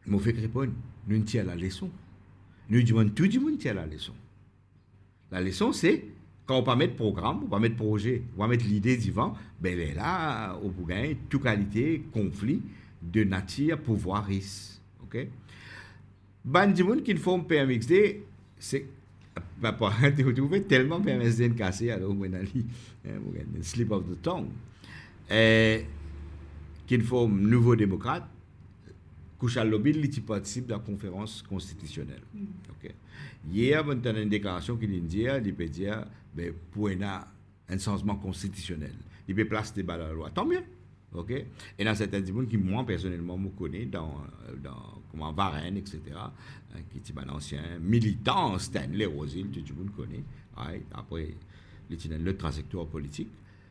Nous fait répondre, nous tirons la leçon. Nous demandons tout le monde tient la leçon. La leçon, c'est quand on va mettre programme, on va mettre projet, on va mettre l'idée d'Ivan, ben là, on peut gagner toute qualité, conflit de nature, pouvoir, risque. Ok? Ben, du monde qui forme PMXD, c'est. Vous trouvez tellement PMSD cassé, alors vous avez un slip of the tongue. Qui forme Nouveau Démocrate, Kouchal Lobby, qui participe de la conférence constitutionnelle. Okay. Hier, on a une déclaration qui dit, il peut dire, ben, pour un changement constitutionnel, il peut placer des balles à la loi. Tant mieux. Okay? Et dans certains gens qui, moi, personnellement, me connais, dans comment Varenne, etc., qui est un ancien militant, Stanley Rosil, tout le monde connaît, right? Après, le trajectoire politique,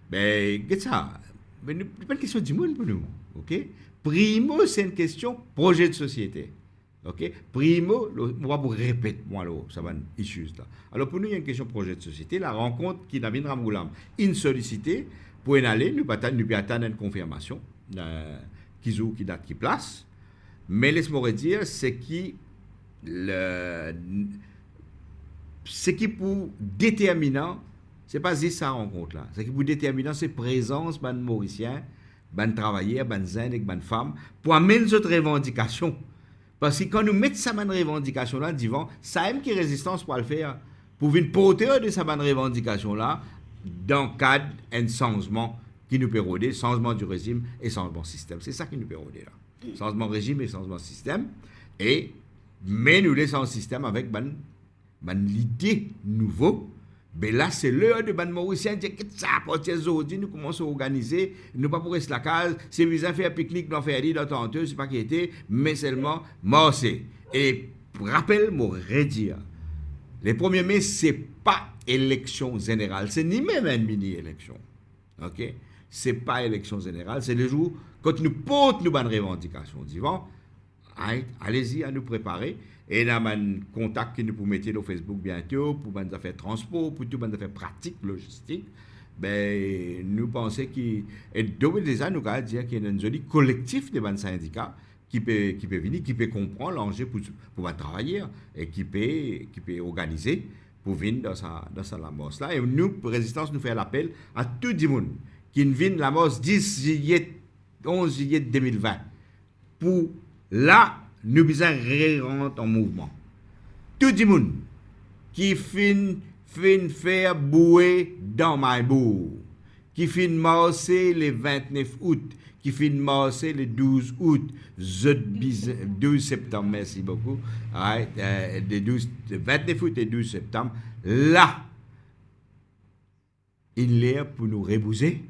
ben, qu'est-ce que ça? Mais c'est pas une question du monde pour nous. Okay? Primo, c'est une question projet de société. Ok? Primo, moi, vous répétez, moi, ça va une issue là. Alors, pour nous, il y a une question projet de société. La rencontre qui n'a pas Ramgoulam, une sollicité, pour y aller, nous pouvons attendre une confirmation, qui date, qui place. Mais laisse-moi dire, c'est qui pour déterminant, c'est pas juste ça rencontre là. C'est qui pour déterminant, c'est présence, ban mauricien, ban travailleurs, ban zen, ban femmes, pour amener notre revendication. Parce que quand nous mettons ça ban revendication là, disons, ça aime qui résistance pour le faire, pour venir porter de sa ban revendication là, dans le cadre d'un changement qui nous peut rôder, changement du régime et changement système. C'est ça qui nous peut rôder là. Changement régime et changement système. Mais nous laissons un système avec l'idée nouveau. Mais là, c'est l'heure de ban Mauricien dire que ça, à partir d'aujourd'hui, nous commençons à organiser, nous pas pour rester la case, c'est besoin de faire pique-nique, nous faire dans tantôt, c'est pas qui était, mais seulement marcher. Et rappel, moi, redire, les 1er mai, c'est pas élection générale, c'est ni même une mini-élection. Ok? C'est pas élection générale, c'est le jour quand nous portons nos bonnes revendications. Disons, allez-y à nous préparer. Et là, un contact que nous pouvons mettre sur Facebook bientôt pour les affaires transport, pour toutes les affaires pratiques, logistiques. Ben, nous pensons qu'il et déjà, nous allons dire qu'il y a un joli collectif de bons syndicats qui peut venir, qui peut comprendre l'enjeu pour travailler et qui peut organiser pour venir dans sa lamose là. Et nous, pour Résistance, nous faisons l'appel à tout le monde qui vient la mort 11 juillet 2020 pour là, nous devons rentrer en mouvement. Tout le monde qui fin faire bouer dans Maïbourg, qui fin marcher le 29 août, qui fin marcher le 12 août, 12 septembre, merci beaucoup, le 29 août et 12 septembre, là, il est là pour nous rebouser,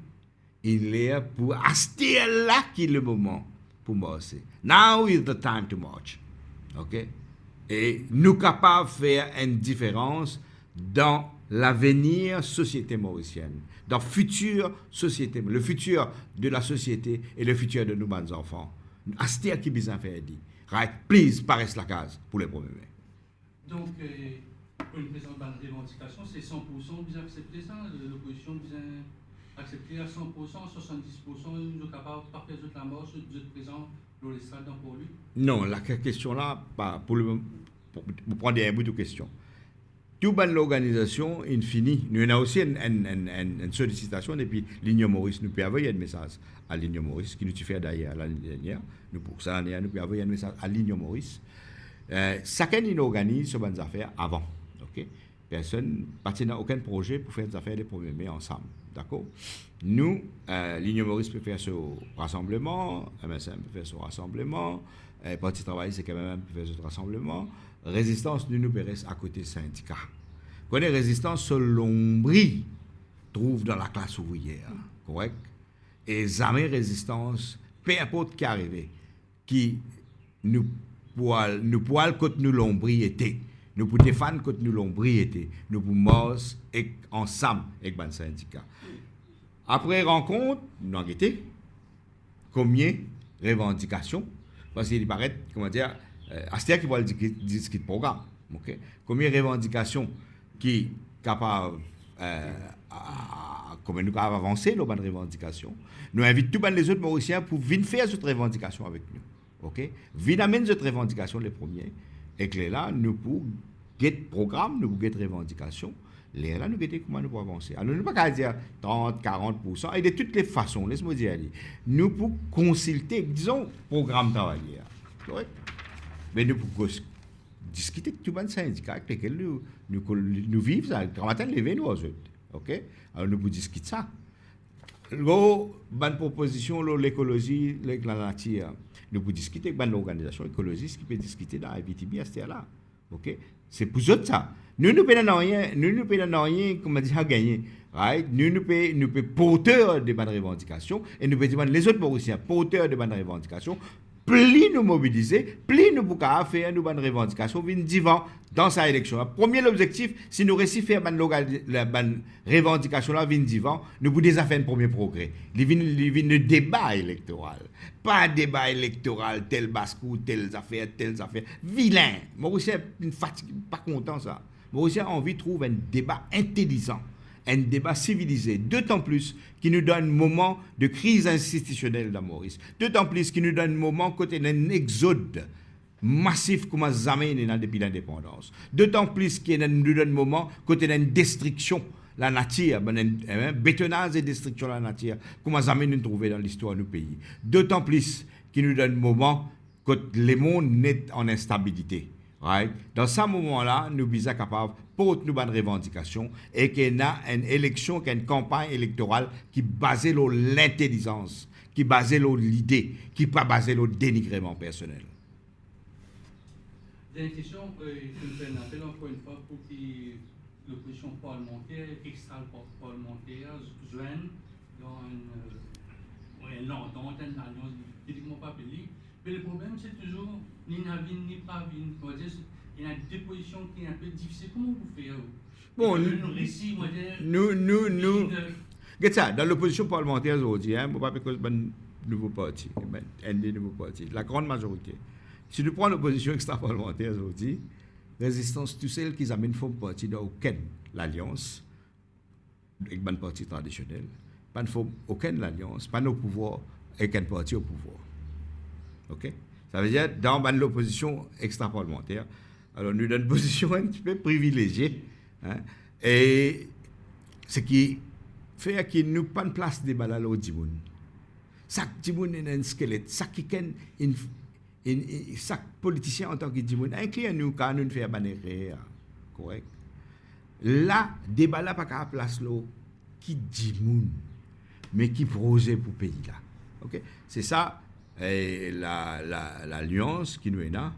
il est là pour acheter là qui est le moment pour marcher. Now is the time to march. OK? Et nous capables de faire une différence dans l'avenir société mauricienne, dans future société, le futur de la société et le futur de nos bons enfants. Acheter qui besoin faire dit. Right? Please, paraisse la case pour les 1er mai. Donc, pour une présence dans la revendication, c'est 100% vous acceptez ça? L'opposition vous accepter à 100%, 70%, nous sommes capables de partir de la mort, de présent dans les stades pour lui? Non, la question là, pour prendre un bout de question. Toute l'organisation, in fini, nous avons aussi une sollicitation depuis l'Union Maurice. Nous pouvons envoyer un message à l'Union Maurice, qui nous fait d'ailleurs l'année dernière. Nous, pour ça, nous pouvons envoyer un message à l'Union Maurice. Chacun nous organise sur bonnes affaires avant. Okay? Personne n'a aucun projet pour faire des affaires les 1er mai ensemble. D'accord? Nous, l'Union Maurice peut faire ce rassemblement, MSM peut faire ce rassemblement, Parti Travail, c'est quand même peut faire ce rassemblement. Résistance, nous reste à côté syndicat. Quand les Résistance, seul l'ombri trouve dans la classe ouvrière. Correct? et jamais résistance, peu importe qui arrive, qui nous poil contre nous l'ombriété, nous pour défendre contre nous l'ombriété, nous pour mort ensemble avec le syndicat. Après rencontre, nous avons été combien de revendications, parce qu'il paraît, comment dire, Astia qui va discuter de programme, ok? Combien de revendications qui capable comment nous avons avancé dans les revendications. Nous invitons tous les autres Mauriciens pour venir faire cette revendication avec nous. Ok? Venir amener cette revendication les premiers. Et que là, nous pour get programme, nous pour get revendication. Là, nous guetter comment nous pouvons avancer. Alors, nous ne pouvons pas dire 30, 40%. Et de toutes les façons, laisse-moi dire, nous pour consulter, disons, programme travailler. Correct? Mais nous pour discuter avec tous les syndicats avec lesquels nous vivons, quand matin, lever nous autres. OK? Alors, nous pouvons discuter ça. Bonne proposition, l'écologie, la nature. Nous pouvons discuter avec l'organisation écologiste qui peut discuter dans la IBTB à ce là. OK? C'est pour eux ça. Nous ne payons rien, comme on dit, à gagner. Right? Nous sommes porteurs de bonnes revendications et nous pouvons les autres Mauriciens porteurs de bonnes revendications. Plus nous mobiliser, plus nous pouvons faire nos bonnes revendications dans sa élection. Premier objectif, si nous réussissons à faire la bonne revendication, nous pouvons déjà faire un premier progrès. Il y a un débat électoral. Pas un débat électoral, tel basse-coup, telles affaires. Vilain. Mauricien n'est pas content ça. Mauricien a envie de trouver un débat intelligent. Un débat civilisé, d'autant plus qu'il nous donne un moment de crise institutionnelle dans Maurice, d'autant plus qu'il nous donne un moment côté d'un exode massif comme jamais depuis l'indépendance, d'autant plus qu'il nous donne un moment côté d'une destruction la nature, bétonnage et destruction de la nature, comme jamais nous trouvé dans l'histoire de nos pays, d'autant plus qu'il nous donne un moment côté le monde est en instabilité. Right? Dans ce moment-là, nous sommes capables de porter nos bonnes revendications et qu'il y a une élection, une campagne électorale qui est basée sur l'intelligence, qui est basée sur l'idée, qui n'est pas basée sur le dénigrement personnel. Dernière question, je me fais un appel encore une fois pour que l'opposition parlementaire, extra-parlementaire, joigne dans une entente, une alliance, typiquement pas appelée. Mais le problème, c'est toujours, ni Navin, ni pas Vin. Il y a des positions qui sont un peu difficiles. Comment vous faites? Bon, nous, regarde ça, dans l'opposition parlementaire aujourd'hui, je ne pas parce que nouveau parti, un des nouveaux partis, la grande majorité. Si nous prenons l'opposition extra-parlementaire aujourd'hui, résistance, tous celles qui amènent font partie d'aucune alliance avec un parti traditionnel, pas de aucune alliance, pas de pouvoir avec un parti au pouvoir. OK? Ça veut dire, dans l'opposition extra-parlementaire, alors nous avons une position un petit peu privilégiée. Hein, et ce qui fait qu'il n'y a pas de place de balal au Dimoun. Chaque Dimoun est un squelette. Chaque politicien en tant que Dimoun, incluant nous quand nous faisons bannière. Correct? Là, débat là, pas qu'à place là, qui Dimoun, mais qui projet pour le pays là. OK? C'est ça. Et l'alliance qui nous est là,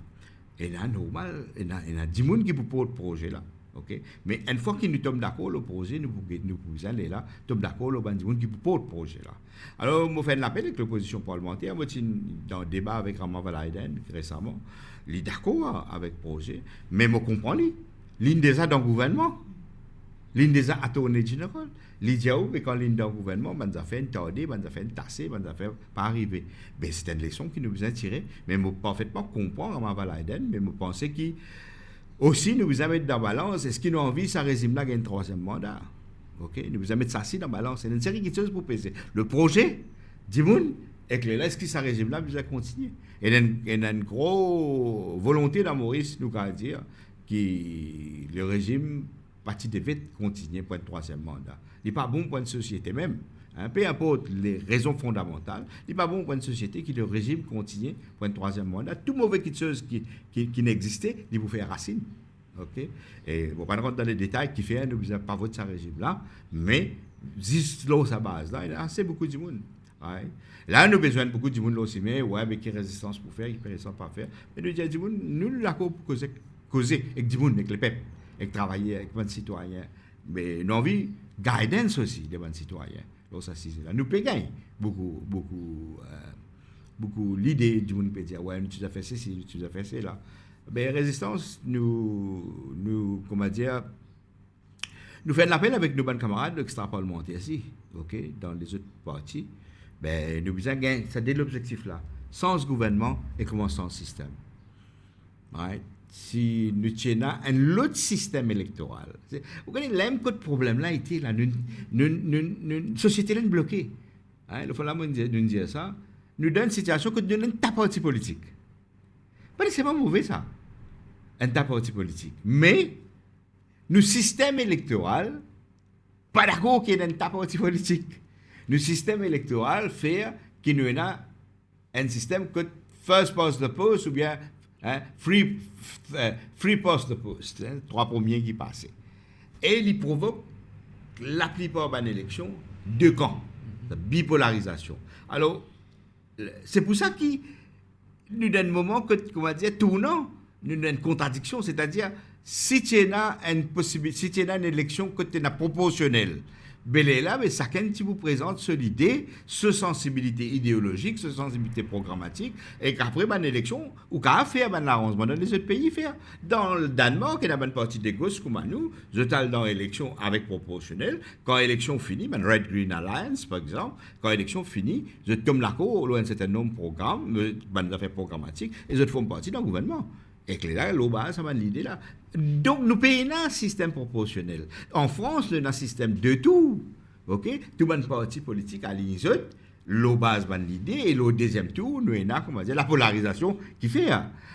et là, normal, il y a 10 personnes qui peuvent le projet là. Okay? Mais une fois que nous sommes d'accord, le projet, nous pouvons aller là, nous sommes d'accord, il y a 10 personnes qui peuvent le projet là. Alors, je fais un appel avec l'opposition parlementaire, je suis dans un débat avec Raman Valaiden récemment, il est d'accord avec le projet, mais je comprends, il est déjà dans le gouvernement. L'une des attorneys généraux, l'idéal, mais quand l'une dans le gouvernement, on a fait une tordée, on a fait une tassée, on a fait pas arriver. Mais c'est une leçon qui nous besoin tirer. Mais je parfaitement comprendre à Valaiden, mais je pense qu'il aussi nous besoin mettre dans la balance. Est-ce qu'il nous envie ce régime-là gagne un troisième mandat? Ok, nous besoin mettre ça aussi dans la balance. C'est une série de choses pour peser. Le projet, Dimoun, et que là, est-ce que ce régime-là besoin continuer? Et il y a une grosse volonté dans Maurice, nous qu'à dire, que le régime parti de vite continuer pour un troisième mandat. Il n'est pas bon pour une société même. Hein, peu importe les raisons fondamentales, il n'est pas bon pour une société qui le régime continue pour un troisième mandat. Tout mauvais quelque chose qui n'existait, il vous fait racine. Okay? Et on ne va pas rentrer dans les détails qui fait nous n'avons pas voté ce régime-là, mais juste là, sa base, là, il y a assez beaucoup de monde. Ouais. Là, nous avons besoin de beaucoup de monde aussi, mais ouais, mais qui résistance pour faire, qui résistance pas faire. Mais nous disons, nous sommes d'accord pour causer avec du monde, avec les peuples. Et travailler avec les citoyens. Mais nous avons envie guidance aussi des citoyens. Là, ça, c'est là. Nous payons beaucoup l'idée du monde peut dire, ouais, tu as fait ceci, tu as fait cela. Mais résistance, comment dire, nous faisons l'appel avec nos bonnes camarades extra-parlementaires ici, ok, dans les autres partis. Ben, nous besoin gagner, c'est l'objectif là. Sans gouvernement et comment sans système. Right? Si nous tenons un autre système électoral. Vous connaissez, l'un des problèmes là était là, une société là bloquée. Hein, le fond là, nous dire ça, nous donne une situation que nous donnons un parti politique. C'est pas mauvais ça, un parti politique. Mais, nous système électoral, pas d'accord qu'il y ait un parti politique. Nous système électoral fait qu'il y a un système que first past the post ou bien free past the post, 3 premiers qui passaient. Et il provoque la plupart des élections 2 camps, la bipolarisation. Alors, c'est pour ça qu'il nous donne un moment que, comment dire, tournant, nous donne une contradiction, c'est-à-dire, si tu as une élection que tu es proportionnelle, ben là, mais chacun qui vous présente cette idée, cette sensibilité idéologique, cette sensibilité programmatique, et qu'après une élection, ou qu'à faire un arrangement dans les autres pays, faire. Dans le Danemark, il y a une partie des gosses comme nous, je t'ai dans l'élection avec proportionnel, quand l'élection finit, une Red Green Alliance, par exemple, quand l'élection finit, je tombe l'accord, un certain nombre de programmes, des affaires programmatiques, et je font partie d'un gouvernement. Et que là, l'OBA, ça m'a l'idée là. Donc, nous payons un système proportionnel. En France, nous avons un système de tout. OK? Tout le parti politique à l'INSOT, l'OBA, c'est l'idée, et le deuxième tour, nous avons, comment dire, la polarisation qui fait.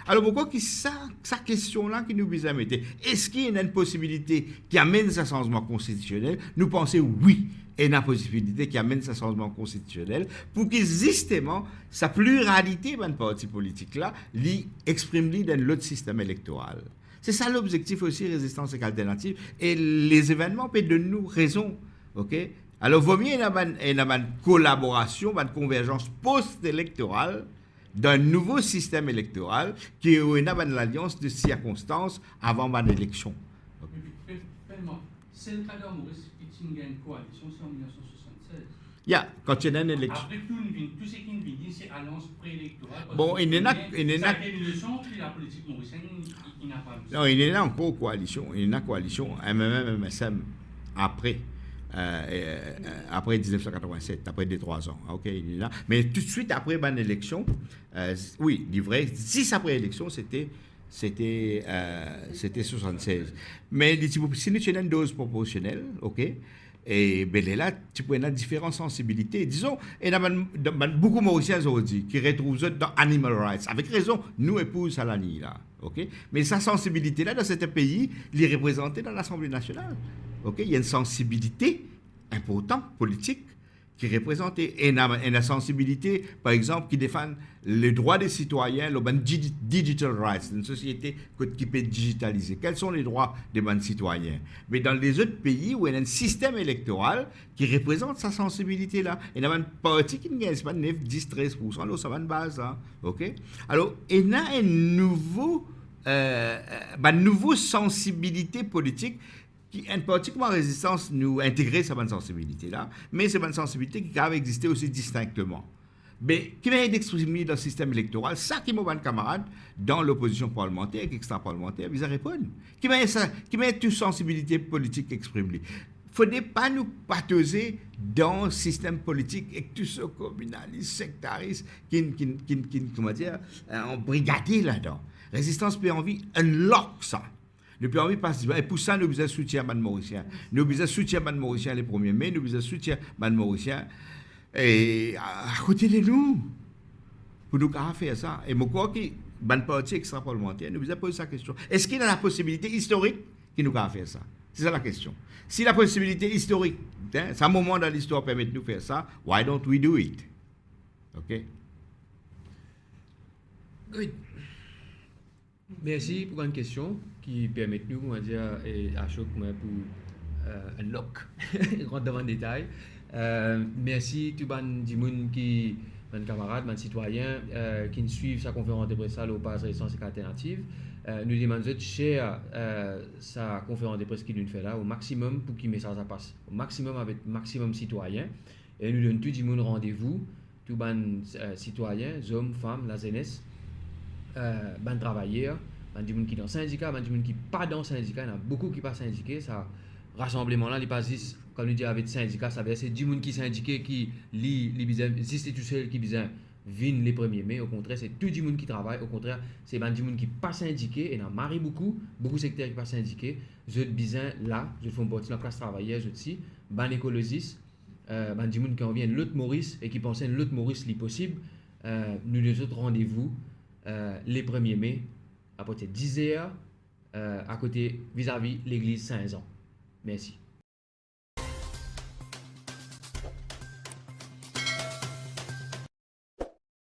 Alors, pourquoi sa question-là qui nous vise à mettre? Est-ce qu'il y a une possibilité qui amène ce changement constitutionnel? Nous pensons oui. Et la possibilité qui amène ce changement constitutionnel pour que justement sa pluralité dans le parti politique là exprime dans l'autre système électoral. C'est ça l'objectif aussi résistance et alternative et les événements peuvent donner nous raison. OK? Alors vaut mieux une collaboration, une convergence post-électorale d'un nouveau système électoral qui est une alliance de circonstances avant l'élection. C'est le cas de Maurice qui a une coalition, c'est en 1976. Quand il y a une élection. Après, tout ce qui vient, c'est alliance préélectorale. Bon, il y en a. C'est une leçon, puis la politique mauricienne, il n'a pas vu. Non, il y en a encore coalition. Il y en a coalition MMM-MSM après. Après 1987, après 2-3 ans. OK, il y en a. Mais tout de suite après une élection, oui, du vrai, 6 après l'élection, c'était 76. Mais si nous avons une dose proportionnelle, OK, et ben là, tu peux avoir différentes sensibilités. Disons, il y a beaucoup de Mauriciens aujourd'hui qui retrouvent dans Animal Rights. Avec raison, nous épousons Salani là. OK, mais sa sensibilité là, dans ce pays, il est représentée dans l'Assemblée nationale. OK, il y a une sensibilité importante, politique, qui est représentée. Et une sensibilité, par exemple, qui défend les droits des citoyens, le digital rights, une société qui peut digitaliser. Quels sont les droits des citoyens? Mais dans les autres pays où il y a un système électoral qui représente sa sensibilité-là, il y a un parti qui ne gagne pas 9, 10, 13%, là, ça va une base. Hein, OK? Alors, il y a une nouvelle sensibilité politique qui est pratiquement résistance nous intégrer cette bonne sensibilité-là, mais cette bonne sensibilité qui peut exister aussi distinctement. Mais qui va être exprimé dans le système électoral, ça qui m'a camarade dans l'opposition parlementaire, extra-parlementaire, ils répondent. Qui va être toute sensibilité politique exprimée. Il ne faudrait pas nous patauger dans le système politique et tous ceux communalistes, sectaristes, qui comment dire, ont brigadé là-dedans. Résistance peut envie unlock ça. Nous avons envie de participer. Et pour ça, nous avons soutien à Mauricien. Nous avons soutien à Mauricien les 1er mai, nous avons soutien à Mauricien et à côté de nous. Pour nous faire ça. Et je crois que le parti extra-parlementaire, nous avons posé cette question. Est-ce qu'il y a la possibilité historique qui nous a fait ça? C'est ça la question. Si la possibilité historique, c'est un moment dans l'histoire permet de nous faire ça, why don't we do it? OK? Good. Merci pour une question qui permet de nous, on va dire, à chaque moment pour unlock, rentrer dans le détail. Merci tout le monde qui, mes camarades, mes citoyens, qui nous suivent sa conférence de presse au Pas Résistance et Alternative. Nous demandons de share sa conférence de presse qui nous fait là au maximum pour que le message passe au maximum avec le maximum de citoyens. Et nous donnons tout le monde rendez-vous, tous les citoyens, hommes, femmes, la jeunesse, les travailleurs, les gens qui sont dans le syndicat, les gens qui ne sont pas dans le syndicat. Il y en a beaucoup qui ne sont pas syndiqués. Ça rassemblement-là, il pas juste, comme nous dit avec le syndicat, ça veut dire c'est 10 gens qui sont syndiqués, qui lisent les institutions qui viennent les 1er mai. Au contraire, c'est tout le monde qui travaille. Au contraire, c'est des gens qui ne sont pas syndiqués. Et il y en a beaucoup de secteurs qui ne sont pas syndiqués. Je suis là, je fais partie de la classe travailleuse, je suis des écologistes, des gens qui en viennent l'autre Maurice et qui pensent que l'autre Maurice est possible. Nous les autres rendez-vous les 1er mai à partir de 10h à côté vis-à-vis l'église Saint-Jean. Merci.